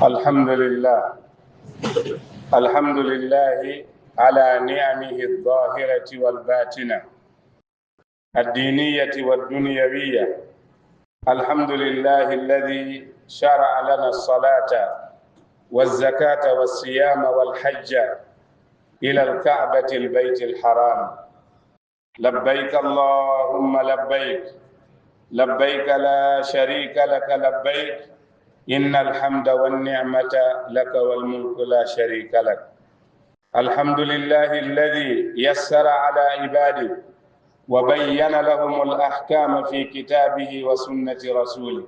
الحمد لله الحمد لله على نعمه الظاهرة والباطنة الدينية والدنيوية. الحمد لله الذي شرع لنا الصلاة والزكاة والصيام والحج إلى الكعبة البيت الحرام. لبيك اللهم لبيك لبيك لا شريك لك لبيك إن الحمد والنعمة لك والملك لا شريك لك. الحمد لله الذي يسر على عباده وبين لهم الأحكام في كتابه وسنة رسوله،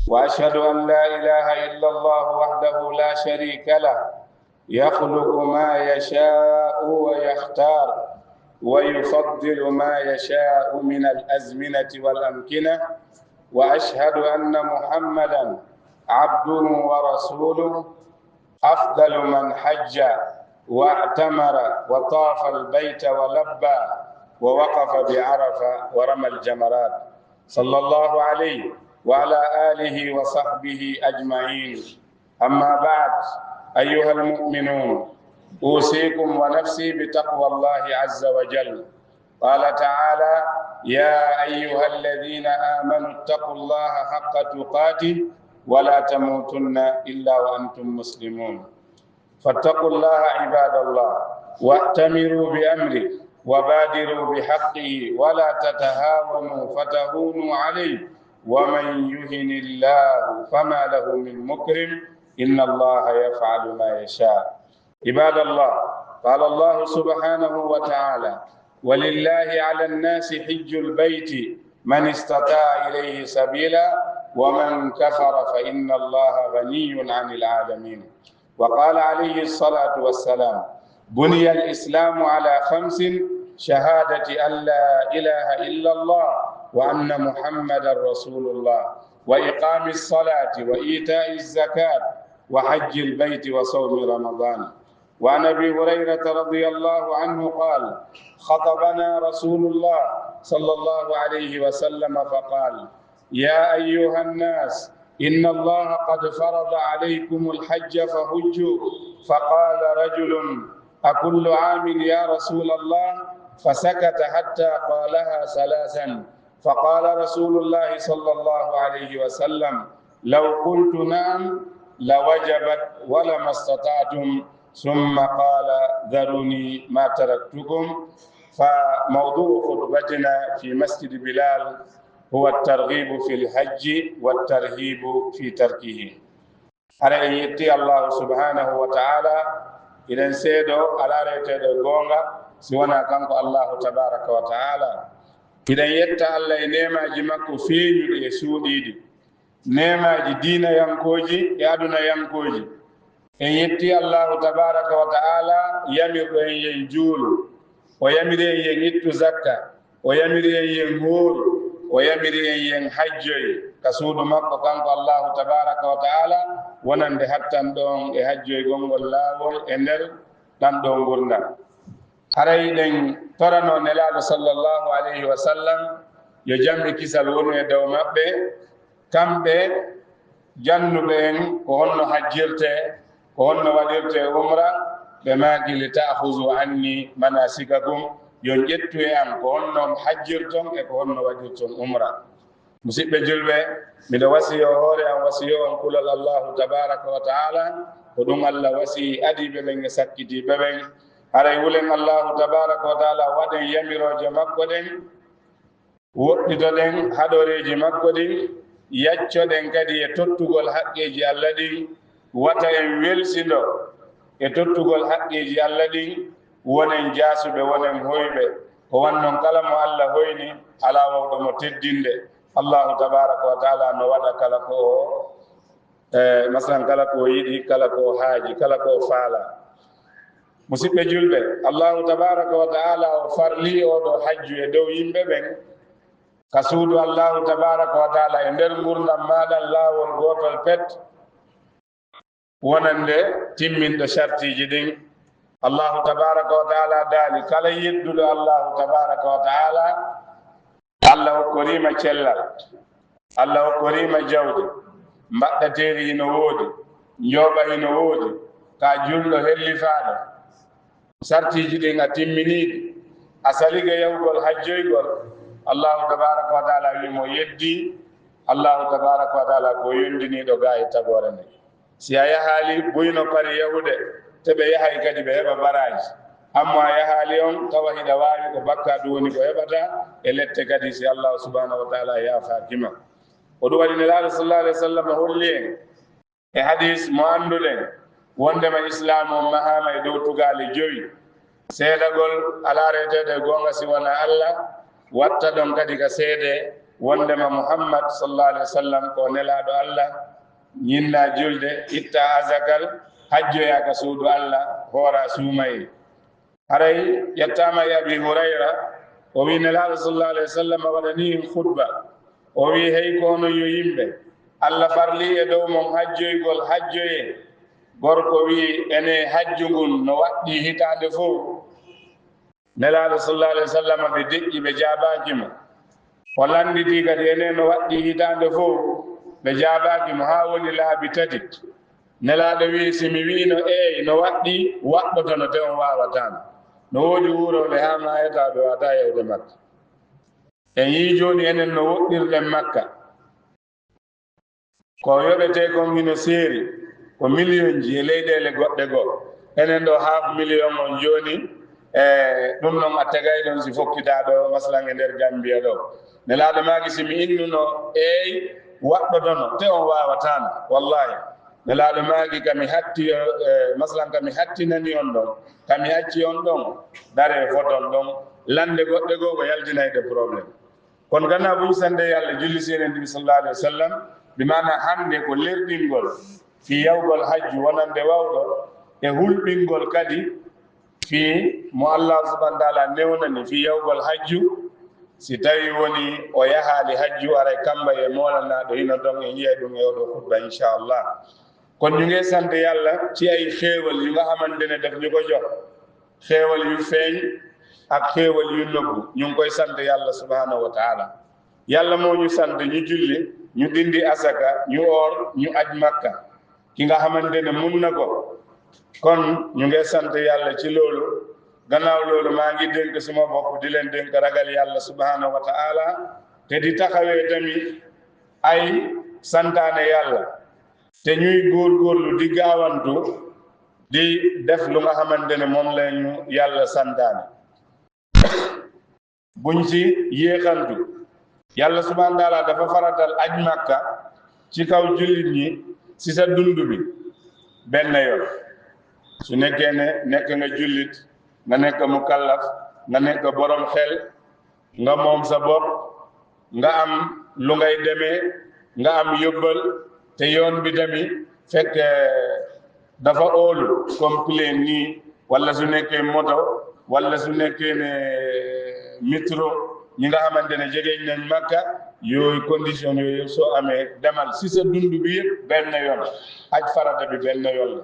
وأشهد أن لا إله إلا الله وحده لا شريك له يخلق ما يشاء ويختار ويفضل ما يشاء من الأزمنة والأمكنة، وأشهد أن محمدًا عبده ورسوله أفضل من حج واعتمر وطاف البيت ولبى ووقف بعرفة ورمى الجمرات، صلى الله عليه وعلى آله وصحبه أجمعين. أما بعد، أيها المؤمنون، أوصيكم ونفسي بتقوى الله عز وجل. قال تعالى: يا أيها الذين آمنوا اتقوا الله حق تقاته ولا تموتن إلا وأنتم مسلمون. فاتقوا الله عباد الله، واتمروا بأمره وبادروا بحقه ولا تتهاونوا فتهونوا عليه، ومن يهن الله فما له من مكرم إن الله يفعل ما يشاء. عباد الله، قال الله سبحانه وتعالى: ولله على الناس حج البيت من استطاع إليه سبيلا ومن كفر فإن الله غني عن العالمين. وقال عليه الصلاة والسلام: بني الإسلام على 5: شهادة أن لا إله إلا الله وأن محمدا رسول الله، وإقام الصلاة وإيتاء الزكاة وحج البيت وصوم رمضان. وعن أبي هريرة رضي الله عنه قال: خطبنا رسول الله صلى الله عليه وسلم فقال: يا أيها الناس، إن الله قد فرض عليكم الحج فحجوا. فقال رجل: أكل عام يا رسول الله؟ فسكت حتى قالها 3. فقال رسول الله صلى الله عليه وسلم: لو قلت نعم لوجبت ولما استطعتم. ثم قال: ذروني ما تركتكم. فموضوع خطبتنا في مسجد بلال هو الترغيب في الحج والترهيب في تركه. على أن يتي الله سبحانه وتعالى إذن سيدو على ريتدو غونغا سوانا كانكو الله تبارك وتعالى. إذن يتي الله نيما جمكو فينيو يسوديدي نيما دين ينكوجي يادنا ينكوجي. إن يتي الله تبارك وتعالى يمر أن ينجول ويمر أن ينيت زكاة ويمر أن ينهور ويمر أن ينحجي كسود مكة كانكو الله تبارك وتعالى ونند حتى ندون يحجي غونغول لاول اندر دان دون غورنا. haray den torano nelaɗo sallallahu alayhi wa sallam yo jamɓe kisal woni e dow maɓɓe, kamɓe jannuɓe en ko honno hajjirte, ko honno waɗirte umra. ɓe maaki li ta'khudhu anni manasikakum, yon ƴettu e am ko honno hajjirton e ko honno waɗirton umra. musidɓe julɓe, miɗo wasiyo hoore am wasiyo on kulal allahu tabaraka wa taala ko ɗum allah wasi adiɓe ɓen e sakkitiɓe ɓen. haray wulen allahu tabaraka wa taala waɗen yamiroje makko ɗen, woɗɗitoɗen haɗoreji makko ɗin, yaccoɗen kadi e tottugol haqqeji allah ɗin, wata en welsido e tottugol haqqeji allah ɗin, wonen jaasuɓe wonen hoyɓe ko wannon kala mo allah hoyni ala wawɗo mo teddinde. allahu tabaraka wa taala no waɗa kala ko masalan kala ko yiɗi, kala ko haaji, kala ko faala. musidɓe julɓe, allahu tabaraka wa taala o farli oɗo hajju e dow yimɓe ɓen ka suudu allahu tabaraka wa taala e nder gurdam maɗan laawol gotol pet wonande timminɗo shartiji ɗin. allahu tabaraka wa taala daali kala yedduɗo allahu tabaraka wa taala, allah hokkorima cellal, allah hokkorima jawdi mbaɗɗateri no woodi, njoɓa hino woodi ka julɗo hellifaɗo sartiji ɗin a timminiɗi a saliga yawgol hajjoygol allahu tabaraka wa taala wimo yeddi allahu tabaraka wa taala ko yondiniɗo ga e tagore nde si a yahali buyno pari yahude teɓe yahay kadi ɓe heɓa baraji amma a yahali on tawa hiɗa wawi ko bakka ɗum woni ko heɓata e lette kadi si allahu subhanahu wa taala yafakima ko ɗum waɗi nelaɗo sallallahu alih wa sallam holli en e hadis mo annduɗen wondema islam o mahama e dow tugali joyi seedagol ala retede gonga si wona allah watta ɗon kadi ka seede wondema muhammad sallallahu alih wa sallam ko nelaɗo allah ñinna julde itta azakal hajjoya ka suudu allah hoora suumayi haray ƴettama e abi hurayra o wi nelaɗo sallallahu alih wa sallam waɗani en khutba o wi hey kono yo yimɓe allah farli e dow mon hajjoygol hajjoye gorko wi ene hajju ngun no waɗɗi hitande fof nelaɗo sallallahu alih wa sallam ɓe deƴƴi ɓe jabakimo o landiti kadi ene no waɗɗi hitande fof ɓe jabakimo ha woni laabi tati nelaɗo wi simi wino eyi no waɗɗi waɗɗotono te on wawatano no woodi wuroɓe ha mayata ɓe wata yewde makka en yi joni enen no woɗɗirɗen makka ko yoɓete kon hino seeri ko million ji e leyɗele goɗɗe goo enen ɗo half million on joni e ɗum noon a tagay ɗon si fokkitaɗo maslan e nder Gambia ɗo nelaɗo maki simi innuno eyi waɗɗotono te on wawatano wallahi nelaɗo maki kami hatti maslan kami hattinani on ɗon kami acci on ɗon dare foton ɗon lande goɗɗe goo ko yaltinayde probléme kono ganna ɓuysande yallah julli senen ndiɓi sallallahu alih wa sallam bimana hande ko lerɗingol fi yawgol hajju wonande wawɗo e hulɓingol kadi fi mo allah subahana taala newnani fi yawgol hajju si tawi woni o yahali hajju aray kamba e molanaɗo hino ɗon en yiyay ɗum e oɗo khutba inchallah kono ñu ngi sant yàlla ci ay xéewal yu nga xamante ne daf ñu ko jox xéewal yu feeñ ak xéewal yu nëbbu ñu ngi koy sant yàlla subhanahu wa taala yàlla moo ñu sant ñu julli ñu dindi asaka ñu oor ñu aj makka ki nga xamante ne mun na ko kon ñu ngi sant yàlla ci loolu gannaaw loolu maa ngi dénk suma bopp di leen dénk ragal yàlla subhanahu wa taala te di taxawee tamit ay santaane yàlla te ñuy góorgóorlu di gaawantu di def lu nga xamante ne moom la ñu yàlla santaane buñ ci yéexantu yàlla subhanahu wa taala dafa faratal aj makka ci kaw jullit ñi ci sa dund bi benn yoon su nekkee ne nekk nga jullit nga nekk mukallaf nga nekk borom xel nga moom sa bopp nga am lu ngay demee nga am yóbbal te yoon bi tamit fekk dafa óolu comme plane nii wala su nekkee moto wala su nekkee ne métro ñi nga xamante ne jegeñ nañ makka yooyu condition yooyu soo amee demal si sa dund bi yëpp benn yoon aj farata bi benn yoon la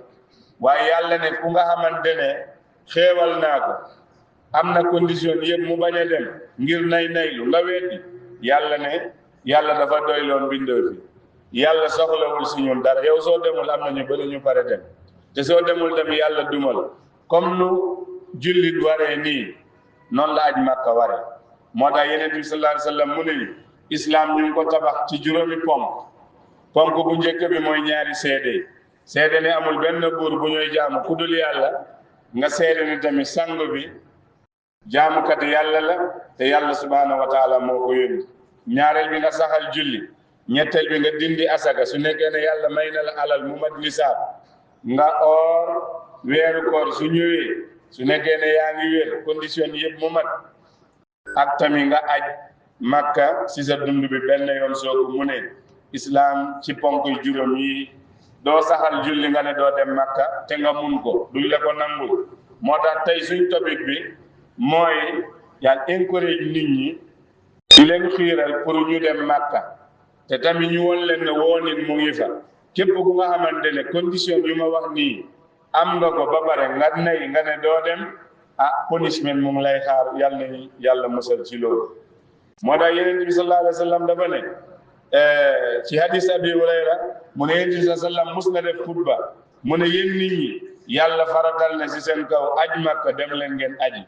waaye yàlla ne ku nga xamante ne xeewal naa ko am na condition yëpp mu bañ a dem ngir naylu nga weddi yàlla ne yàlla dafa doyloon bindoo fi yàlla soxlawul si ñun dara yow soo demul am na ñu bëri ñu pare dem te soo demul tamit yàlla dumal comme nu jullit waree nii noonu la aj makka waree moo tax yeneen bi sallallahu alayhi wa sallam mu ne ñu islam ñu ngi ko tabax ci juróomi ponk bu njëkk bi mooy ñaari seede ne amul benn buur bu ñuy jaamu ku dul yàlla nga seede ne tamit sang bi jaamukat yàlla la te yàlla subhanahu wa taala moo ko yónni ñaareel bi nga saxal julli ñetteel bi nga dindi asaka su nekkee ne yàlla may na la alal mu mat nisaab nga oor weeru koor su ñëwee su nekkee ne yaa ngi wér condition yëpp mu mat ak tamit nga aj makka si sa dund bi benn yoon soo ko mu ne islam ci ponk juróom yi doo saxal julli nga ne doo dem makka te nga mun ko duñ la ko nangul moo tax tey suñ topic bi mooy yaa encourage nit ñi di leen xiiral pour ñu dem makka te tamit ñu won leen ne woo nit mu ngi fa képp ku nga xamante ne condition yu ma wax nii am nga ko ba pare nga nay nga ne doo dem punishment mu ngi lay xaar yàlla nañu yàlla musal ci loolu moo tax yeneen bi sallallahu alayhi wa sallam dafa ne ci hadis Abi Hurayra mu ne yonent bi sallam mus na def xutba mu ne yéen nit ñi yàlla faratal na si seen kaw aj Makka dem leen ngeen aji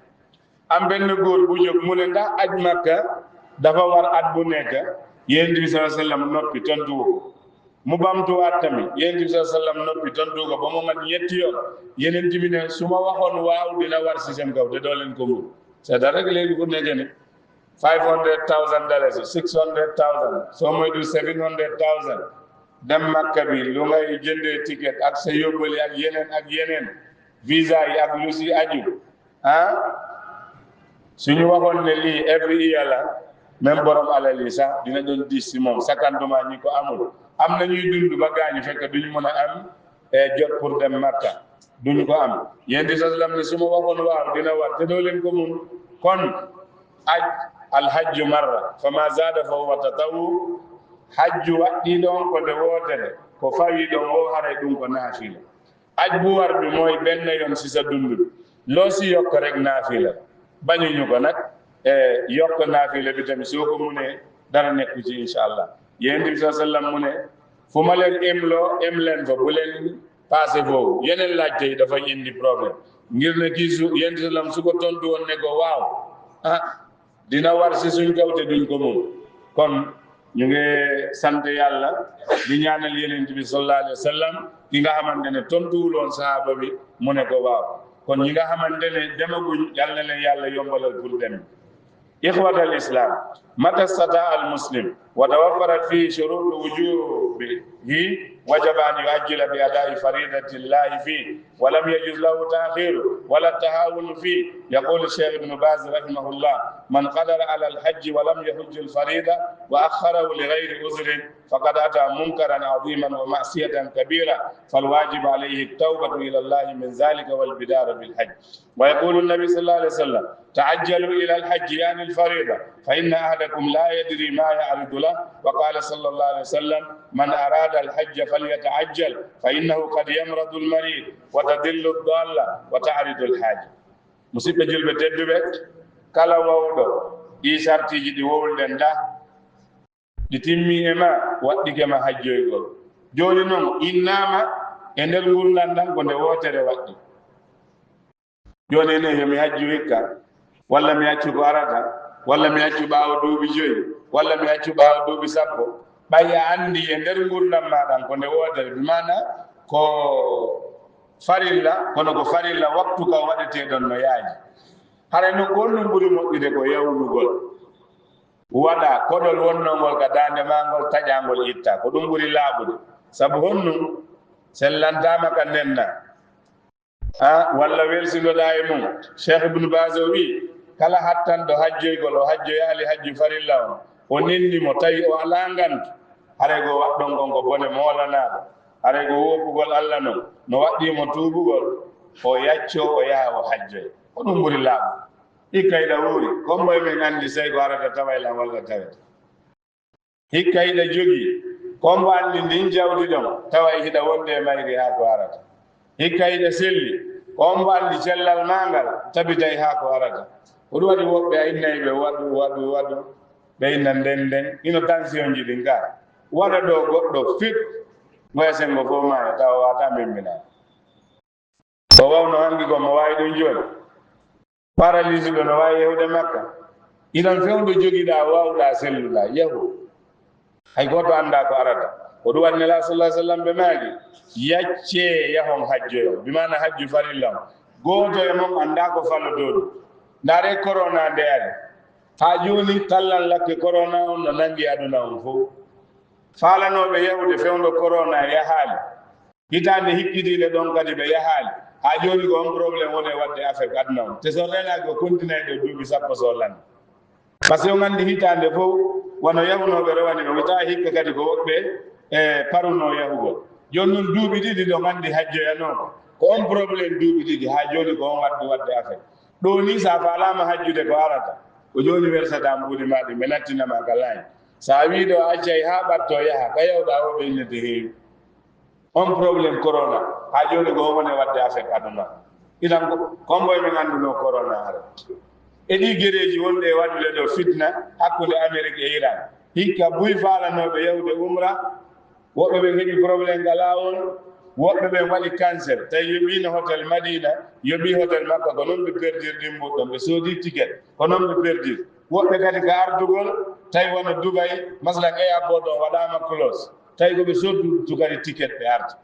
am benn góor bu jóg mu ne ndax aj Makka dafa war at bu nekk yonent bi sallam noppi tontu ko mu bamtuwaat tamit yonent bi sallam noppi tontu ko ba mu mat ñetti yoon yonent bi ne su ma waxoon waaw dina war si seen kaw te doo leen ko mun c'est rek léegi ku nekk ne $500,000 $600,000 soo moytu $700,000 dem Makka bi lu ngay jëndee ticket ak sa yóbbali ak yeneen visa yi ak lu si aju suñu waxoon ne lii every year la même borom alal yi sax dina doon diis si moom sakantuma ñi ko amul am na ñuy dund ba gaañu fekk duñu mën a am jot pour dem Makka duñu ko am yéen di sallam ne su ma waxoon waaw dina war te doo leen ko mun kon aj alhajju marra fama zada fa huwa tatawu hajju waɗɗi ɗon ko nde wootere ko fawi ɗon o haray ɗum ko naafila aj bu war bi mooy benn yoon si sa dund loo si yokk rek naafila bañuñu ko nag yokk naafila bi tamit soo ko munee dara nekku ci incha allah yéen bi sallam mu ne fu ma leen emloo em leen fa bu leen passé foofu yeneen laajte yi dafay indi problème ngir ne kii su yéen sallam su ko tontu woon ne ko waaw dina war si suñ kaw te duñ ko mun kon ñu ngi sant yàlla di ñaanal yonent bi sallallahu alayhi wa sallam ki nga xamante ne tontuwuloon sahaaba bi mu ne ko waaw kon ñi nga xamante ne demaguñ yal na leen yàlla yombalal pour dem إخوة الإسلام متى استطاع المسلم وتوفرت فيه شروط وجوبه وجب أن يؤجل بأداء فريضة الله فيه ولم يجوز له تأخيره ولا التهاون فيه يقول الشيخ ابن باز رحمه الله من قدر على الحج ولم يحج الفريضة وأخره لغير عذر فقد أتى منكرا عظيما ومعصية كبيرة فالواجب عليه التوبة إلى الله من ذلك والبدار بالحج ويقول النبي صلى الله عليه وسلم تعجلوا إلى الحج يعني الفريضة فإن أحدكم لا يدري ما يعرض له وقال صلى الله عليه وسلم من أراد الحج فليتعجل فإنه قد يمرض المريض وتدل الضالة وتعرض الحاجة مصيبة جلبة تدبت كلا وودو إي شرطي جدي وول دندا لتمي إما وقتك ما حجو يقول جولي نوم إنما إندل ولندن كنت ووتر وقتي joni ne yomi hajju hikka walla mi accu ko arata walla mi accu ɓaawo duuɓi joyi walla mi accu ɓaawo duuɓi sappo ɓaya anndi e nder ngurdam maɗan ko nde wotere bi mana ko farilla kono ko farilla waktu ka waɗeteɗon no yaaji hara no gonɗum ɓuri moƴƴude ko yawnugol waɗa koɗol wonnongol ka dande ma ngol taƴangol itta ko ɗum ɓuri laaɓude sabu honnum sellantama ka nenna walla welsiloɗa e mum cheikh ibnu bas o wi kala hattanɗo hajjoygol o hajjoyaali hajju farilla on o nennimo tawi o ala ngantu haray go waɗɗon gon ko bone moolanaɗo haray go woppugol allah non no waɗɗimo tuubugol o yacco o yaha o hajjoya ko ɗum ɓuri laaɓu hikkayɗa wuuri komboye men anndi sey ko arata tawaylan walla tawete hikkayɗa jogii kombo anndi ndin jawdi ɗon tawa hiɗa wonde e mayri haa ko arata hikkayɗa selli kombo anndi cellal mangal tabitay haa ko arata ko ɗum waɗi woɓɓe a innayi ɓe waɗu ɓe inna nden ino tension ji ɗin ka waɗa ɗo goɗɗo fit ngoya sengo fof ma tawa wata memminaa o wawno hanki ko mo wawi ɗum joni paralyse ɗo no wawi yewde makka inon fewdo jogiɗa wawɗa selluɗa yahu hay goto anda ko arata ko ɗum waɗi nela sallah sallam ɓe maaki yacce yahon hajjoyo bimana hajju farilla o goto e mom anda ko fallotoɗum ndaare corona nde ari ha joni tallan lakke corona on no nangi aduna on fof falanoɓe yahude fewdo corona yahaali hitande hikkidiɗe ɗon kadi ɓe yahaali ha joni ko on probléme woni e wadde affect aduna on te so renaki ko continue ɗe duuɓi sappo so lande par ce que o gandi hitande fof wono yahunoɓe rewani ɓe wita hikka kadi ko woɓɓe e paruno yahugol joni noon duuɓi ɗiɗi ɗo gandi hajjoyanoko ko on probléme duuɓi ɗiɗi ha joni ko on wadde affect ɗo ni sa falama hajjude ko arata ko joni wersata mbuɗi maɗi ɓe nattinama ka laañ sa wiɗo accay ha ɓatto yaha ka yawɗa woɓe innete heewi on probléme corona ha joni ko woni wadde affect aduna itan komboye men anduno corona ara e ɗi guereji wonɗe waɗude ɗo fitna hakkude Amérique e Iran hikka buy faalanoɓe yawde umra woɓɓe ɓe heɓi probléme ngalawol woɓɓe ɓe waɗi cancer tawi yoɓino hôtel madina yoɓi hôtel makka ko noon ɓe perdir ɗimmuɗon ɓe soodi ticket ko noon ɓe perdir woɓɓe kadi ko ardugol tawi wono Dubai masalan airport o waɗama close tawi koɓe soddu kadi ticket ɓe arta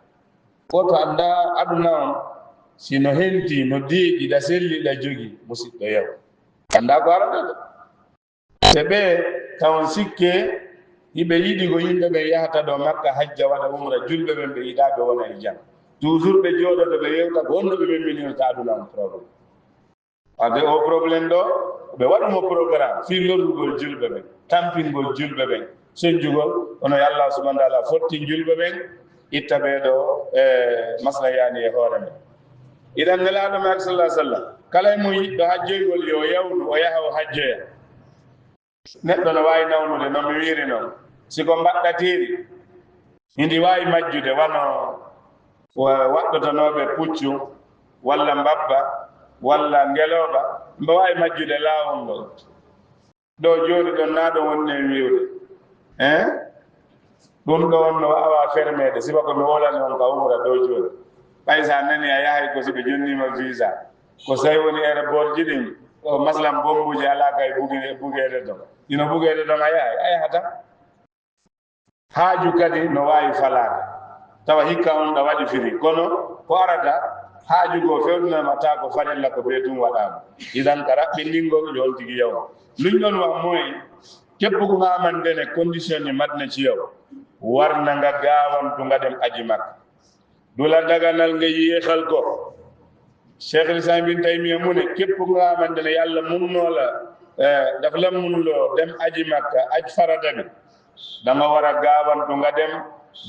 woto anda aduna on sino henti no deeƴi ɗa selli ɗa jogii musidɗo yaw anda ko arata ɗo te ɓe tawon sikke hiɓe yiɗi ko yimɓe ɓe yahata ɗo makka hajja waɗa umra julɓe ɓen ɓe yiɗaɓe wona e jam toujours ɓe jooɗoto ɓe yewta ko honno ɓe memminirta aduna on probléme ade o probléme ɗo ɓe waɗumo programme fi lorrugol julɓe ɓen tampingol julɓe ɓen soñjugol ono Allah subhanahu wa taala fotti julɓe ɓen itta ɓeɗo masla yani e hoore men iɗan nelaɗo mak sallah sallam kala mo yiɗɗo hajjoygol yo yawnu o yaha o hajjoya neɗɗo no wawi nawnude no mi wiri noon siko mbaɗɗatiri hindi wawi majjude wano waɗɗotanoɓe puccu walla mbabba walla ngeloba mbo wawi majjude laawol ngol ɗo joni ɗon naɗo wonne wiwde ɗum ɗo on no wawa fermede siba ko mi wolani on ka umra ɗo joni ɓay sa nani a yahay ko siɓe jonnima visa ko so tawi woni aéroport ji ɗin o maslan bombuji ala kay bugede ɗon ino bugede ɗon a yahay a yahata haaju kadi no wawi falade tawa hikka on ɗa waɗi firi kono ko arata haaju go fewɗinamata ko farilla ko ɓe tum waɗama idan ka raɓɓindingol yon tigui yaw luñ ɗon wa moyi keppuko ngamandene condition ni matne ciyaw warna nga gawantu ngaɗen aji makka dula daganal nga yeexal ko Cheikh Islam bin Taymiya mu ne képp nga xamante ne yàlla mun noo la daf la mun loo dem aji makka aj farata bi da nga war a gaawantu nga dem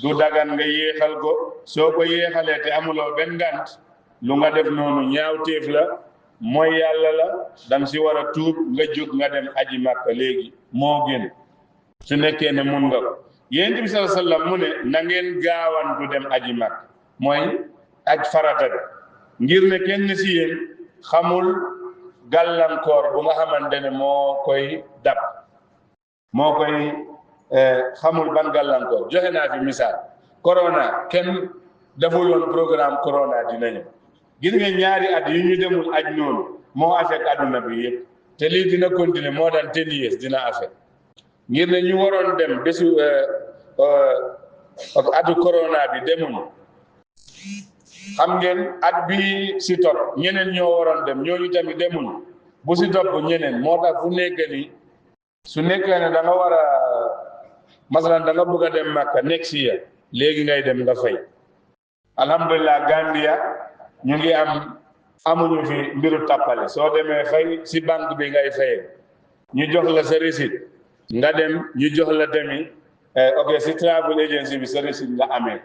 du dagan nga yéexal ko soo ko yéexalee te amuloo benn ngant lu nga def noonu ñaawteef la mooy yàlla la danga si war a tuub nga jóg nga dem aji makka léegi moo gën su nekkee ne mun nga ko yonent bi sallallahu alayhi wa sallam mu ne na ngeen gaawantu dem aji makka mooy aj farata bi ngir ne kenn si yéen xamul gàllankoor bu nga xamante ne moo koy dab moo koy xamul ban gàllankoor joxe naa fi misaal corona kenn defuloon programme corona dinañu gis nga ñaari at yu ñu demul aj noonu moo affecté aduna bi yëpp te lii dina continuer moo daan 10 years dina affecté ngir ne ñu waroon dem bésu atu corona bi demuñu xam ngeen at bi si topp ñeneen ñoo waroon dem ñooñu tamit demuñu bu si topp ñeneen moo tax fu nekk ni su nekkee ne da nga war a masalan da nga bëgg a dem Makka next year léegi ngay dem nga fay alhamdulilah Gambia ñu ngi amuñu fi mbiru tappale soo demee fay si banque bi ngay fayee ñu jox la sa receipt nga dem ñu jox la tamit ok si travel agency bi sa receipt nga amee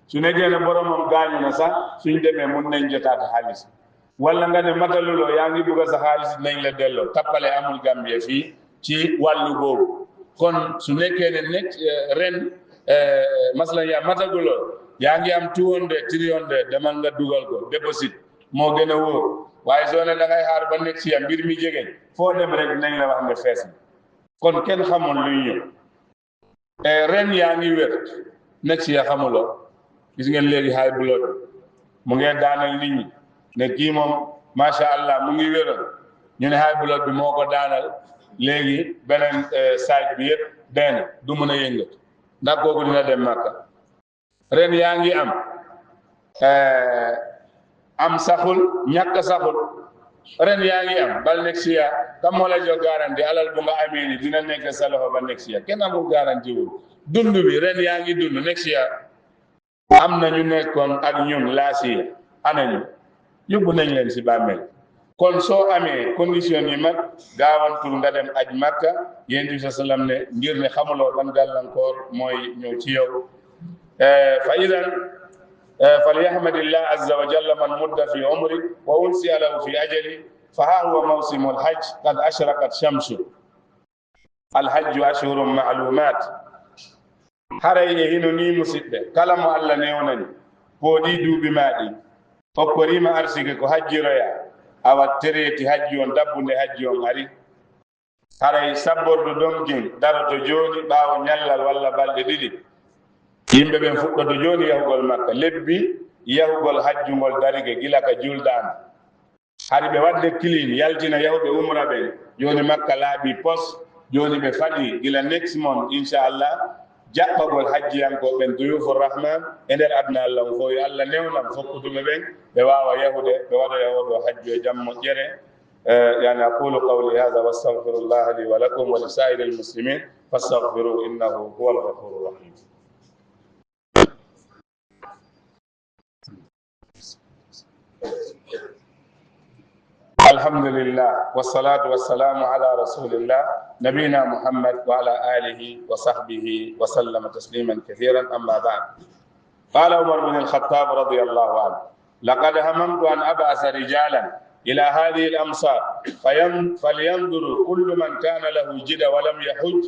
su nekkee ne boromam gaañu na sax suñ demee mun nañ jotaat xaalis wala nga ne mataluloo yaa ngi bugg sa xaalis nañ la delloo tappale amul Gambie fii ci wàllu boobu kon su nekkee ne nekk ren masalan yaa mataguloo yaa ngi am 200 300 demal nga dugal ko déposit moo gën a wóor waaye soo ne da ngay xaar ba nekk si ya mbir mi jegeñ foo dem rek nañ la wax ne fees na kon kenn xamul luy ñëw ren yaa ngi wér nekk si ya xamuloo gis ngeen léegi high blood mu ngi daanal nit ñi ne kii moom macha allah mu ngi wéral ñu ne high blood bi moo ko daanal léegi beneen side bi yëpp benn du mën a yëngatu ndax kooku dina dem Makka ren yaa ngi am saxul ñàkk saxul ren yaa ngi am bal next year kam moo la jox garanti alal bu nga amee ni dina nekk sa loxo ba next year kenn amul garanti wul dund bi ren yaa ngi dund next year am na ñu nekkoon ak ñun laasi anañu yóbbu nañ leen si bàmmeel kon soo amee condition yi mag gaawantul nga dem aj Makka yonent bi sallam ne ngir ne xamuloo ban gàllankoor mooy ñëw ci yow fa idan falyahmadillah azza wa jalla man mudda fi umri wa unsiya lahu fi ajali fa ha huwa mawsimu alhajj qad ashraqat shamsu alhajju ashhurun ma'lumat haray e hino ni musidɓe kala mo Allah newnani pooɗi duuɓi maaɗi hokkorima arsike ko hajjiroya awa tereti hajji on dabbunde hajji on ari haray sabbordu ɗomkin daroto joni ɓaawo ñallal walla balɗe ɗiɗi yimɓe ɓen fuɗɗoto joni yahugol makka lebbi yahugol hajjungol darike gila ka julɗano hari ɓe wadde clean yaltina yahuɓe umra ɓen joni makka laaɓi pos joni ɓe faɗi gila next month inchallah jaɓɓagol hajjiyankoɓen duyufur rahman e nder aduna allah on fof yo allah newnam fokkutuɓe ɓen ɓe wawa yahude ɓe waɗa yahoɗo hajju e jam moƴƴere يعني أقول قولي هذا واستغفر الله لي ولكم ولسائر المسلمين فاستغفروه إنه هو الغفور الرحيم. الحمد لله والصلاة والسلام على رسول الله نبينا محمد وعلى آله وصحبه وسلم تسليما كثيرا. أما بعد، قال عمر بن الخطاب رضي الله عنه: لقد هممت أن أبعث رجالا إلى هذه الأمصار فلينظر كل من كان له جدى ولم يحج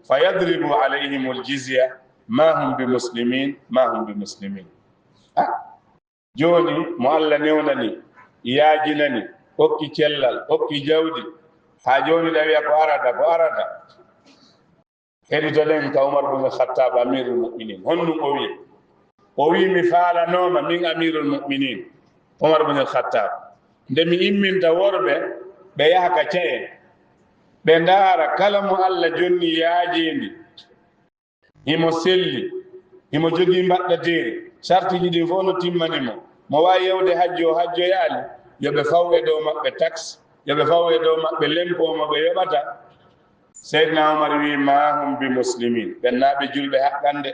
فيضرب عليهم الجزية ما هم بمسلمين ما هم بمسلمين. جوني مؤلا نيونني يا جنني أوكي كلال أوكي جودي هاجوني لبيا كواردا هذه تلين كعمر بن الخطاب أمير المؤمنين هنو أوي مثال نوما من أمير المؤمنين عمر بن الخطاب ndemi imminta worɓe ɓe yaha ka ceye ɓe ndaara kala mo allah jonni yaajendi himo selli himo jogii mbaɗɗateeri sartiji ɗin fof no timmanimo mo waawi yewde hajjo o hajjoyaali yo ɓe faw e dow maɓɓe taxe yo ɓe faw e dow maɓɓe lempomo ɓe yoɓata. seydna omar wi ma hum bi muslimin ɓennaaɓe julɓe haqqande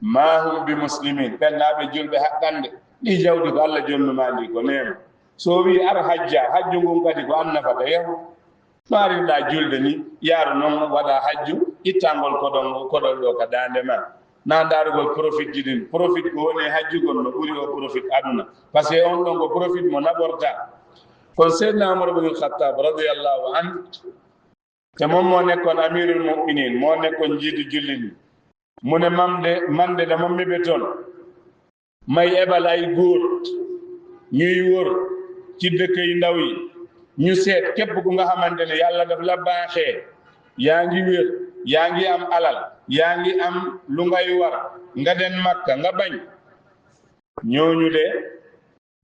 ma hum bi muslimin ɓennaaɓe julɓe haqqande ɗi jawdi ko allah jonnuma ndi ko nema so wi ar hajju ngun kadi ko an nafata yahu no arinɗa julde ni yaaru noon waɗa hajju ittangol koɗol ɗo ka dande ma na darugol profit ji ɗin profit ko woni hajjugol no ɓuri o profit aduna par ce que on ɗon ko profit mo naɓorta. kono seydna omar ibn al-khattab radiyallahu an te moom moo nekkoon amirul mu'minin moo nekkoon njiitu julli ni mu ne mande dama mébétoon may ebal ay góor ñuy wër ci dëkk yu ndaw yi ñu seet képp ku nga xamante ne yàlla daf la baaxee yaa ngi wér yaa ngi am alal yaa ngi am lu ngay war nga dem Makka nga bañ ñooñu de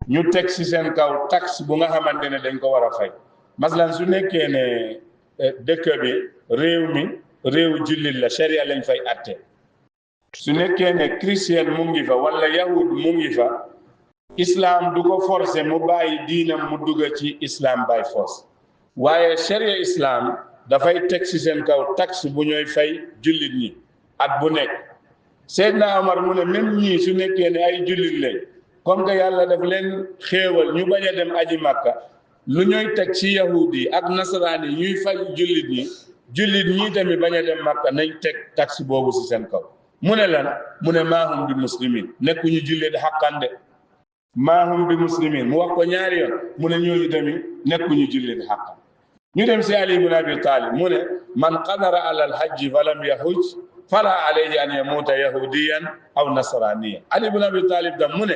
ñu teg ci seen kaw taxe bu nga xamante ne dañ ko war a fay. maslan su nekkee ne dëkk bi réew jullit la sharia lañ fay atte su nekkee ne chrétien mu ngi fa wala yahud mu ngi fa islam du ko forcé mu bàyyi diinam mu dugg ci islam by force waaye sharia islam dafay teg ci seen kaw taxe bu ñooy fay jullit ñi at bu nekk. Seydina Omar mu ne même ñii su nekkee ne ay jullit lañ comme que yàlla daf leen xéewal ñu bañ a dem aji Makka lu ñooy teg ci yahudi yi ak nasaraan yi ñuy fay jullit ñi tamit bañ a dem Makka nañ teg taxe boobu ci seen kaw. mu ne lan mu ne maahum bi muslimin nekkuñu jullit xaqande maahum bi muslimin mu wax ko ñaari yoon mu ne ñooñu tamit nekkuñu jullit xaqan. ñu dem si Ali ibn Abi Talib mu ne man qadara ala alhajji falam yahuj fala alayhi an yamuuta yahudiyan aw nasraniyan. Ali ibn Abi Talib dam mu ne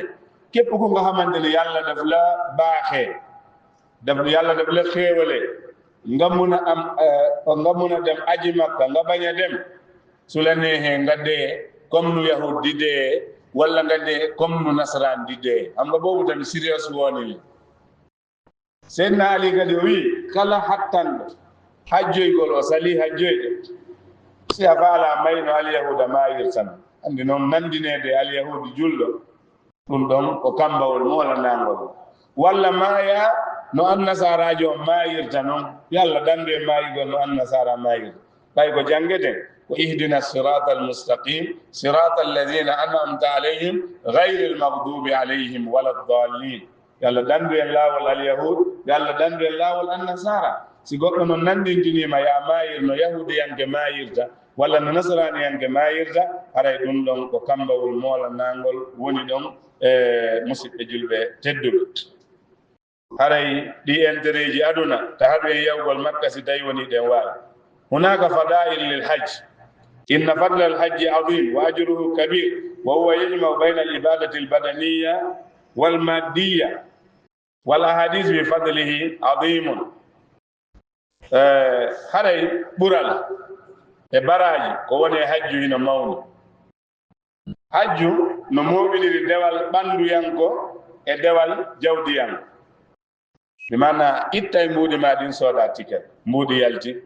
képp ku nga xamante ne yàlla daf la baaxee yàlla daf la xéewalee nga mun a dem aji Makka nga bañ a dem su la neexee nga dee comme nu yahud di dee wala nga dee comme nu nasaraan di dee xam nga boobu tamit serious warning la. Seydina Ali kadi o wi kala hattanɗo hajjoygol o sali hajjoyde si a faala mayno alyahuda mayirtana andi noon nandinede alyahudi julɗo ɗum ɗon ko kambawol moolanangol walla maya no annasarajo o mayirta noon yalla dandu e mayigol no annasara mayirta ɓay ko jangueten ko ihdina sirata almustaqim sirata alladina an'amta alayhim gayri almaghdubi alayhim wala ddallin. yalla dandu en laawol alyahud yalla dandu en laawol annasara. si goɗɗo no nandintinima ya mayir no yahudiyanke mayirta walla no nasaraniyanke mayirta haray ɗum ɗon ko kambawol moolanangol woni ɗon musidɓe julɓe tedduɓe. haray ɗi intérêt ji aduna ta haɗu en yawgol makka si tawi woni ɗen waawi. hunaka fadail lilhajj inna fadla alhajji adim wa ajruhu kabir wa huwa yajmau bayna alibadati albadaniya walmaddiya wal ahadith bi fadlihi adimun. haray ɓural e baraji ko woni e hajju ina mawni hajju no moɓidiri dewal ɓanduyanko e dewal jawdiyanko mi mana itta e mbuuɗi ma ɗin sooda ticket mbuuɗi yalti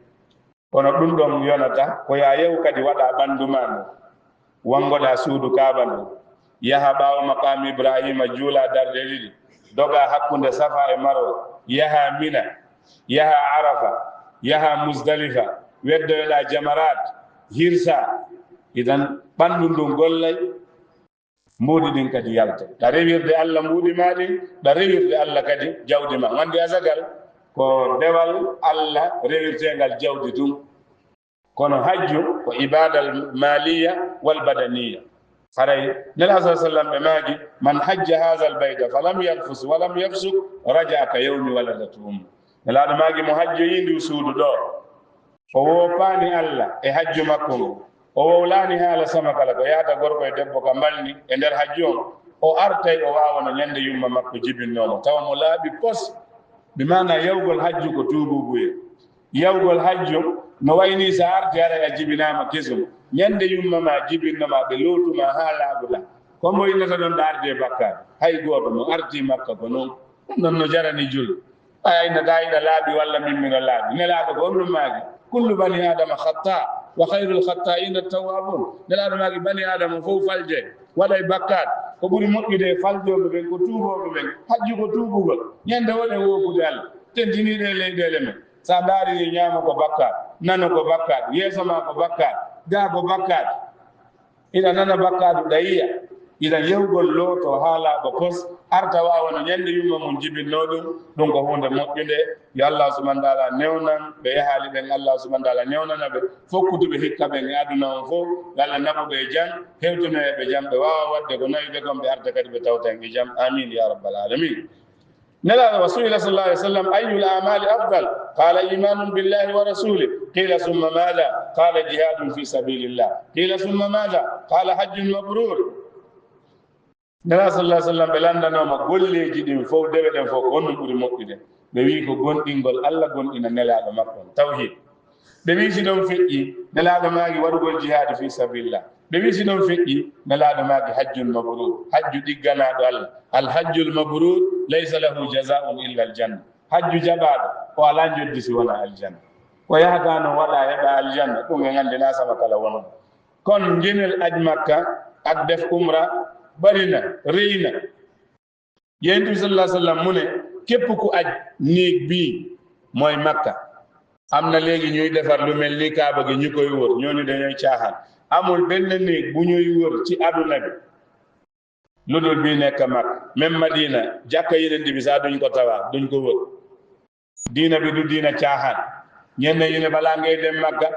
kono ɗum ɗon yonata ko ya yew kadi waɗa ɓandu ma no wangoɗa suudu kaaba ndu yaha ɓaawo maqam ibrahima juula darde ɗiɗi doga hakkunde safa e marwa yaha mina yaha arafa yaha musdalifa weddoyoɗa jamarat hirsa idan ɓandu ndu gollay mbuuɗi ɗin kadi yalta ɗa rewirde allah mbuuɗi ma ɗin ɗa rewirde allah kadi jawdi ma wandi asagal ko dewal allah rewirtegal jawdi ɗum kono hajju ko ibadal maliya wal badaniya haray nela sa sallam ɓe maagi man hajja hadha al bayta falam yarfus walam yafsuk raja ka yawmi waladatu ummu nelaɗo maagi mo hajjo yindi suudu ɗo o woppani allah e hajju makko ngo o wowlani haala sama kala ko yaata gorko e debbo ka mbalni e nder hajju on o artay o wawano ñande yumma makko jibinnomo tawa mo laaɓi pos mi mana yawgol hajju ko tuububuye yawgol hajju no wayni sa arti ara a jibinama kesum ñande yumma ma jibinnoma ɓe lootuma ha laaɓuɗa kombo innata ɗon ɗa arde bakkar hay goto no arti makka ko noon ɗum ɗon no jarani jul ayna dayiɗa laaɓi walla mimmino laaɓi nelaɗo ko on ɗum maagi kullu bani adama khatta wa khayrul khatta'ina tawwabun nelaɗo maagi bani adama fof falje waɗay bakkat ko ɓuri moƴƴude faljoɓe ɓen ko tuuboɓe ɓen hajju ko tuubugol ñande wone wokude allah tentiniɗe leyɗele men sa daarini ñaama ko bakkat nano ko bakkat yeeso ma ko bakkat ga ko bakkat ina nana bakkatu ɗayiya ina yewgol looto ha laaɓa pos arta wawano ñande yumma mum jibinno ɗum ko hunde moƴƴude yo allah subahana taala newnan ɓe yahaali ɓen allah subahana taala newnana ɓe fokkutuɓe hikka ɓen e aduna on fof allah naɓuɓe e jam hewtunoyeɓe jam ɓe wawa wadde ko nawi ɓe kon ɓe arta kadi ɓe tawtan e jam amin ya rabbal alamin نلا رسول الله صلى الله عليه وسلم أي الأعمال أفضل قال إيمان بالله ورسوله قيل ثم ماذا قال جهاد في سبيل الله قيل ثم ماذا قال حج مبرور نلا صلى الله عليه وسلم بلاندا نوما غولي جيدين فو دبeden fo ko non buri moddide be wi ko gondingol Allah gondina nelaado makko tawhid be wi si don feƴƴi nelaado maagi wadugol jihad fi sabilillah be wi si don feƴƴi nelaado maagi hajjul mabrur hajju digganaado Allah al hajjul mabrur laysa lahu jazaa'un illa al janna hajju jabaado ko ala joddi si wona al janna ko yahatano wada heba al janna dum e ngandina sama kala wono kon ngenel aj makka ak def umra barina reyna yentu sallallahu alaihi wasallam mune képp ku aj néeg bii mooy makka am na léegi ñuy defar lu mel ni kaaba gi ñu koy wër ñooñu dañuy caaxaan amul benn néeg bu ñuy wër ci aduna bi lu dul bii nekk mag même Madina jàkka yeneen bi sax duñ ko tawaaf duñ ko wër diina bi du diina caaxaan ñenn ñu ne balaa ngay dem Makka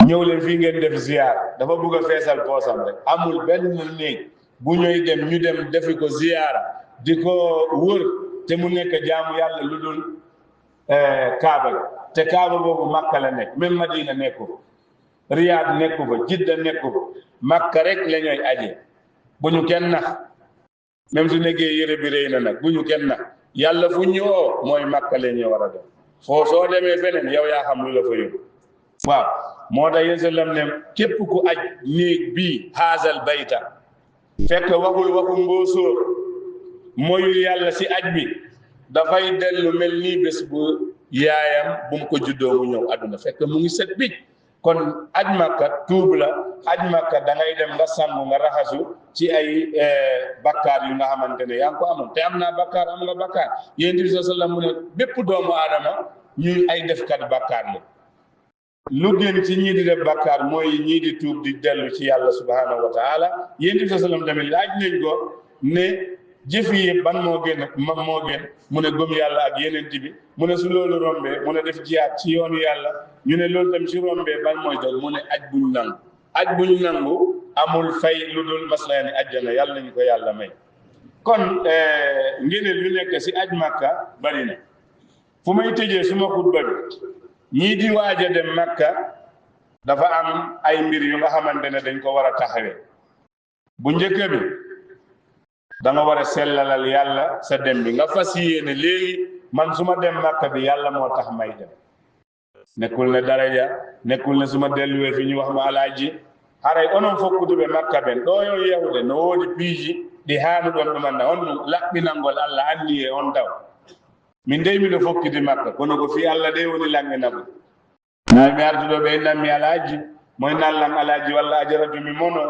ñëw leen fii ngeen def ziyaar dafa bugg a feesal poosam rek amul benn néeg bu ñuy dem ñu dem defi ko ziyaara di ko wër te mu nekk jaamu yàlla lu dul kaaba la te kaaba boobu Makka la nekk même Madina nekku ko Riyad nekku ko Jidda nekku ko Makka rek la ñooy aje bu ñu kenn nax même su nekkee yére bi rëy na nag bu ñu kenn nax yàlla fu ñu oo mooy Makka la ñu war a def foo soo demee feneen yow yaa xam lu la fa yóbbu waaw moo tax yéen sallam ne képp ku aj néeg bii haazal bayta fekk waxul waxu mbóosóor mooyul yàlla si aj bi dafay dellu mel nii bés bu yaayam bu mu ko juddoo mu ñëw àdduna fekk mu ngi set bi kon aj makka tuub la aj makka da ngay dem nga sangu nga raxasu ci ay bakkaar yu nga xamante ne yaa ngi ko amoon te am naa bakkaar am nga bakkaar yéen bi sallam mu ne bépp doomu aadama ñuy ay defkat bakkaar la lu gën ci ñii di def bakkaar mooy ñii di tuub di dellu ci yàlla subhanahu wa taala yéen bi sallam tamit laaj nañ ko ne jëf yi ban moo gën mu ne gëm yàlla ak yeneen bi mu ne su loolu rombee mu ne def jihaad ci yoonu yàlla ñu ne loolu tam si rombee ban mooy doon mu ne aj buñ nangu amul fay lu dul maslaani ajjana yàlla nañu ko yàlla may kon ngëneel yu nekk si aj makka bari na fu may tëjee suma xutba bi ñii di waaj a dem makka dafa am ay mbir yu nga xamante ne dañ ko war a taxawee bu njëkk bi da nga war a sellalal yàlla sa dem bi nga fas yéene léegi man suma dem makka bi yàlla moo tax may dem nekkul ne daraja nekkul ne suma delluwee fi ñu wax ma alaaji haray onon fokkutuɓe makka ɓen ɗo yo yewde no woodi piiji ɗi haanu ɗon ɗumanna on ɗum laɓɓinalngol allah anni e on taw min dey miɗo fokkiti makka kono ko fi allah ɗe woni langinabo nayi mi artuɗo ɓe innanmi alaaji moy nallan alaaji walla ajaratu mi mono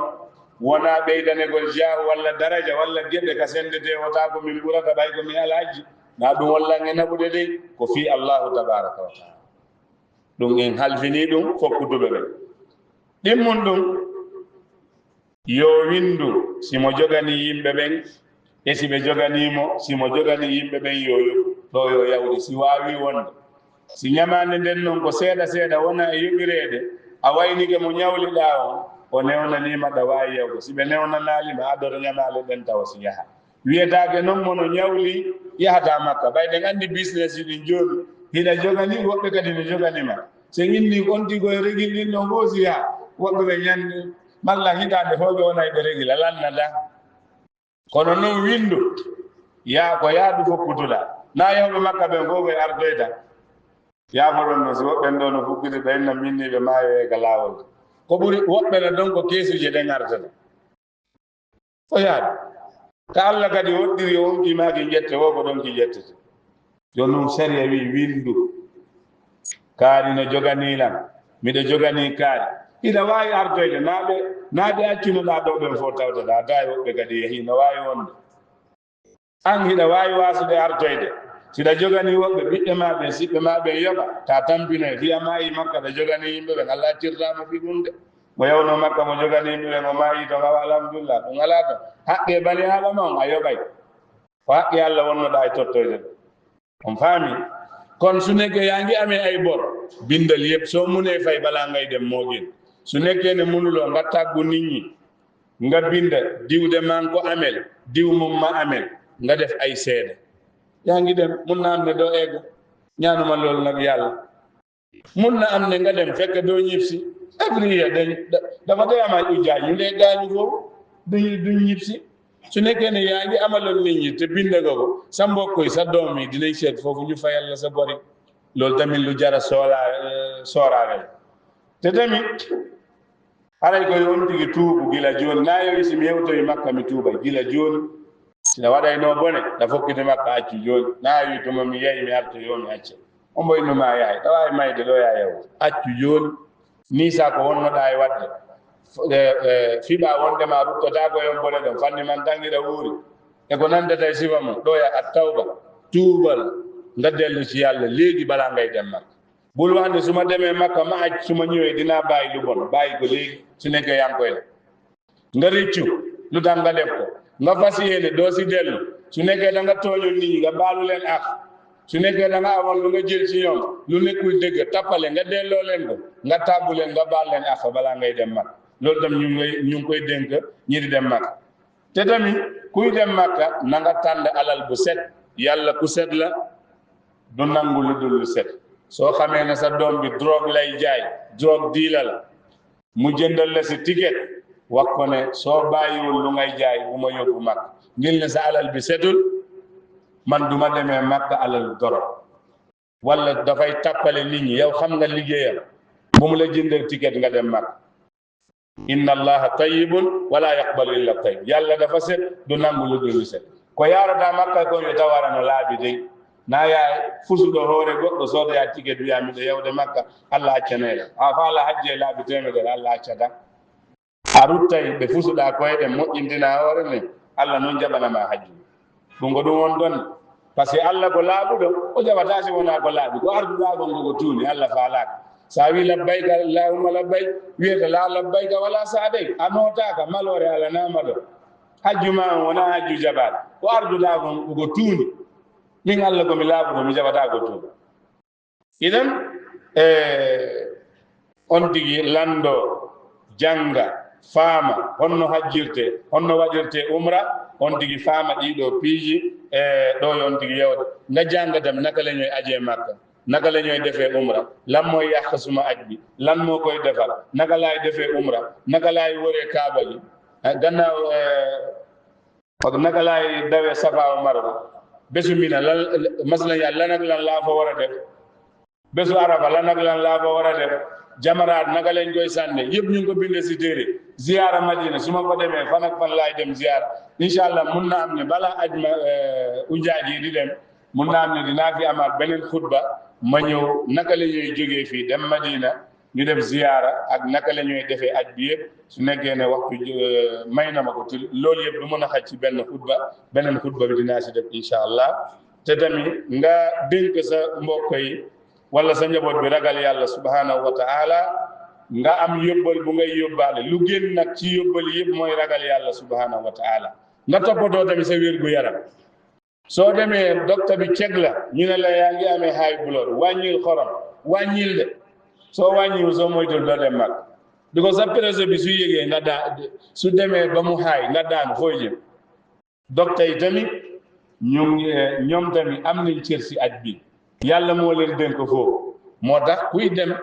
wona ɓeydanegol jahu walla daraja walla geɗe ka sendete wota ko min ɓurata ɓay ko mi alaaji na ɗum wallange naɓude dey ko fi allahu tabaraka wa taala ɗum en halfini ɗum fokkutuɓe ɓen ɗimmum ɗum yo windu simo jogani yimɓe ɓen e siɓe joganimo simo jogani yimɓe ɓen yo ɗo yo yawde si wawi wonde si ñamande nden noon ko seeɗa seeɗa wona e yoɓirede a waynike mo ñawliɗa on o newnanima ɗa wawi yawde siɓe newnanalima aɗoto ñamale ɗen tawa si yaha wiyetake noon mono ñawli yahata makka ɓayɗen andi business ɗin joni hiɗa jogani woɓɓe kadi ne joganima so inni ontigoye régil ɗin ɗon fof si yaha woɓɓe ɓe ñande malla hitande hoɓe wona ɓe régil a lannata kono noon windu yaa ko yaadu fokkutuɗa na yawɓe makka ɓen fof ɓe ardoyta yafoɗon no si woɓɓen ɗo no fukkiti ɓe inna minniɓe maayo e ka laawol ko ɓuri woɓɓe ne ɗon ko keesuje ɗen artata fo yaadu ka allah kadi woɗɗiri on kimaki jette wo ko ɗon ki jettete joni noon saria wi windu kaari no joganilam miɗo jogani kaari ina wawi artoyde naaɓe accinoɗa ɗo ɓen fof tawtaɗa tawi woɓɓe kadi yeehi no wawi wonde an hiɗa wawi wasude artoyde siɗa jogani woɓɓe ɓiɓɓe maɓe siɓɓe maɓe yoɓa ta tampinoye fiya mayi makka ɗa jogani yimɓe ɓen allah accirtama fi ɗumde mo yawno makka mo jogani yimɓe ɓen o mayi to gawa alhamdulillah ɗum ala to haqqe bani adama on a yoɓay ko haqqe allah wonnoɗa e tottoyde ɗo on faami kono so nekke yangi amen ay bor bindal yeb so mune fay bala ngayden moƴƴen so nekke ne munulo gattaggu nit ñi nga binda diwde man ko amel diw mum ma amel nga def ay seede yangi dem mun na am ne doo egg ñaanuma loolu nag yàlla mun na am ne nga dem fekk doo ñibsi every year dafa day am ay ujjaay ñu dee gaañu foofu duñ ñibsi su nekkee ne yaa ngi amaloon nit ñi te binde nga ko sa mbokk yi sa doom yi dinañ seet foofu ñu fayal la sa bori loolu tamit lu jara sooraale te tamit haray koye on tigi tuubu gila jooni naa yo isi mi yewtoyi makka mi tuuba gila jooni sina waɗayno bone da fokkide makka accu jooni naa wi tuma mi yeyi mi arto yo mi acce on mboynuma yahay ɗa wawi mayde ɗo ya yew accu jooni ni sa ko wonnoɗa e wadde fiɓa wondema ruttota ko yon bone ɗon fanni man tangiɗa wuuri e ko nandata e sifa mum ɗo ya at tawba tuubal nga dellu ci yàlla léegi bala ngay dem makka bul wande suma demee makka ma acc suma ñëwee dinaa bàyyi lu bon bàyyi ko léegi su nekkee yaa ngi koy def nga rëccu lu tax nga def ko nga fas yéene doo si dellu su nekkee da nga tooñul nit ñi nga baalu leen ak su nekkee da nga amoon lu nga jël ci ñoom lu nekkul dëgg tappale nga delloo leen ko nga tàggu leen nga baal leen ak balaa ngay dem makka loolu tam ñu ngi koy dénk ñi di dem makka te tamit kuy dem makka na nga tànn alal bu set yàlla ku set la du nangu lu dul lu set soo xamee ne sa doom bi drogue lay jaay drogue diila la mu jëndal la si ticket wax ko ne soo bàyyiwul lu ngay jaay bu ma yóbbu makka ngir ne sa alal bi setul man duma demee makka alal doro wala dafay tappale nit ñi yow xam nga liggéeyam bu mu la jëndal ticket nga dem makka inna allaha tayyibun wala yaqbalu illa tayyib yàlla dafa set du nangu lu dul lu set ko yaarata makka ko yo tawarano laabi dey na yaay fusuɗo hoore goɗɗo soodoya ticket wiya miɗo yewde makka allah accaneɗa a fa ala hajje laabi temedere allah accata a ruttay ɓe fusuɗa koyeɗen moƴƴintina hoore men allah noon jaɓanama hajju ɗum ko ɗum won ɗon par ce que allah ko laaɓuɗo o jaɓata si wona ko laaɓi ko arduɗagon koko tuuni allah faalaka sa wi labbayka allahumma labbayk wiyete la labbayka wala saadayk a notaka malore allah nama ɗo hajju ma on wona hajju jaɓaɗo ko arduɗagon koko tuuni min allah komi laaɓuɗo mi jaɓata ko tuuba iɗen on tigi lando janga faama honno hajjirte honno waɗirte umra on tigi faama ɗiɗo piiji ɗo on tigi yewde nga janga tam naka la ñoy aje makka naka la ñoy defee umra lan mooy yàq suma aj bi lan moo koy defar naka laay defee umra naka laay wëree kaaba gi gannaaw naka laay dawee safa wa marwa bésu mina lan masala ya lan ak lan laa fa war a def bésu arafa lan ak lan laa fa war a def jamaraat naka lañ koy sànne yëpp ñu ngi ko bindee si téere ziyaara madina su ma ko demee fan ak fan laay dem ziyaara incha allah mun na am ne balaa aj ma ujaaj yi di dem mun na am ne dinaa fi amaat beneen xutba ma ñëw naka la ñuy jógee fii dem madina ñu def ziyaara ak naka la ñuy defee aj bi yëpp su nekkee ne waxtu may na ma ko te loolu yëpp du mën a xaj ci benn xutba beneen xutba bi dinaa si def incha allah te tamit nga dénk sa mbokk yi wala sa njaboot bi ragal yàlla subhanahu wa ta'ala nga am yóbbal bu ngay yóbbaale lu génn nag ci yóbbal yëpp mooy ragal yàlla subhanahu wa ta'ala nga toppatoo tamit sa wér gu yaram soo demee docteur bi ceg la ñu ne la yaa ngi amee high blood wàññil xorom wàññil de soo wàññiwul soo moytul doo dem mag di ko sa presse bi su yégee nga su demee ba mu haay nga daan fooy jëm docteur yi tamit ñoom tamit am nañ cër si aj bi yàlla moo leen dénk foofu moo tax kuy dem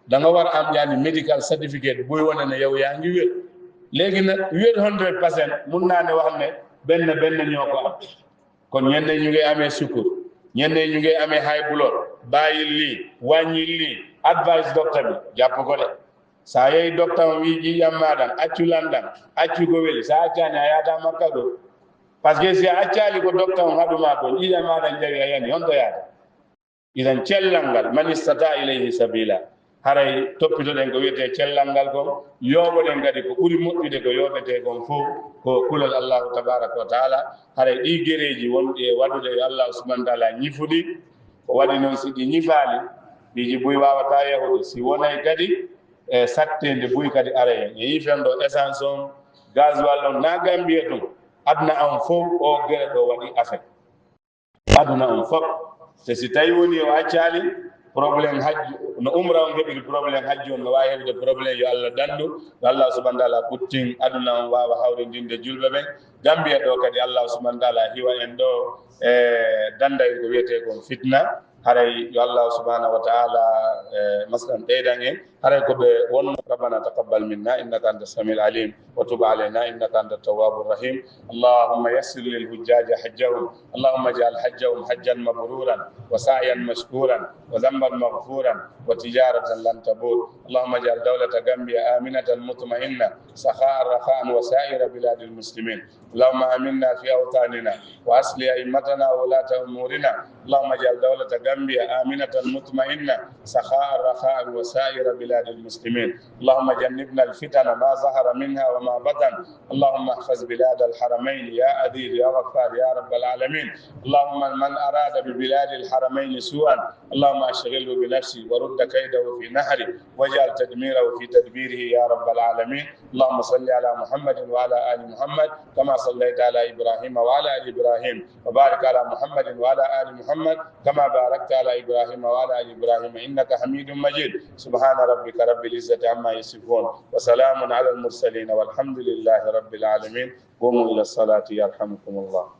da nga war a am yaani medical certificate buy wane ne yow yaa ngi wér léegi nag wér 100% mun naa ne wax ne benn ñoo ko am kon ñenn ñu ngi amee sukkur ñenn ñu ngi amee high blood bàyyi lii wàññi lii advice docteur bi jàpp ko de saa yeey docteur wi ji yammaɗan acculanɗan accugo weli sa accani a yata makka ɗo par ce que si a accali ko docteur on haɗuma ko ƴiƴa maɗan jawi a yani honto yaata idan cellal ngal man istata ilayhi sabila haray toppitoɗen ko wiyete cellal ngal kon yooɓoɗen kadi ko ɓuri moƴƴude ko yooɓete kon fof ko kulal allahu tabaraka wa taala haray ɗi guereji wonɗi e waɗude yo allahu subahana taala ñifuɗi ko waɗi noon si ɗi ñifaali ɗiji buy wawata yahude si wonay kadi e sattede buy kadi ara hen e yifen ɗo essence on gasoil on na gambiya ɗum aduna on fof o gueɗe ɗo waɗi affaire aduna on fof te si tawi woni o accali probléme hajju no umra on heɓiri probléme hajju on no wawi heɓde probléme yo allah dandu yo allah subahana taala ɓuttin aduna on wawa hawridinde julɓe ɓen gambiya ɗo kadi allah subahana taala hiwa en ɗo e danday ko wiyete kon fitna haray yo allah subhanahu wa ta'ala maslan ɓeydan en haray ko ɓe wonno rabbana taqabbal minna innaka anta samiul alim wa tub alayna innaka anta tawwabur rahim allahumma yassir lil hujjaji hajjahum allahumma ij'al hajjahum hajjan mabruran wa sa'yan mashkuran wa dhanban maghfuran wa tijaratan lan tabur allahumma ij'al dawlata gambia aminatan mutma'inna sakha'an rakha'an wa sa'ira biladil muslimin اللهم آمنا في أوطاننا وأصلح أئمتنا وولاة أمورنا اللهم اجعل دولة غامبيا آمنة مطمئنة سخاء رخاء وسائر بلاد المسلمين اللهم جنبنا الفتن ما ظهر منها وما بطن اللهم احفظ بلاد الحرمين يا عزيز يا غفار يا رب العالمين اللهم من أراد ببلاد الحرمين سوءا اللهم أشغله بنفسه ورد كيده في نحره واجعل تدميره في تدبيره يا رب العالمين اللهم صل على محمد وعلى آل محمد كما صليت على إبراهيم وعلى آل إبراهيم وبارك على محمد وعلى آل محمد كما باركت على إبراهيم وعلى آل إبراهيم إنك حميد مجيد سبحان ربك رب العزة عما يصفون وسلام على المرسلين والحمد لله رب العالمين قوموا إلى الصلاة يرحمكم الله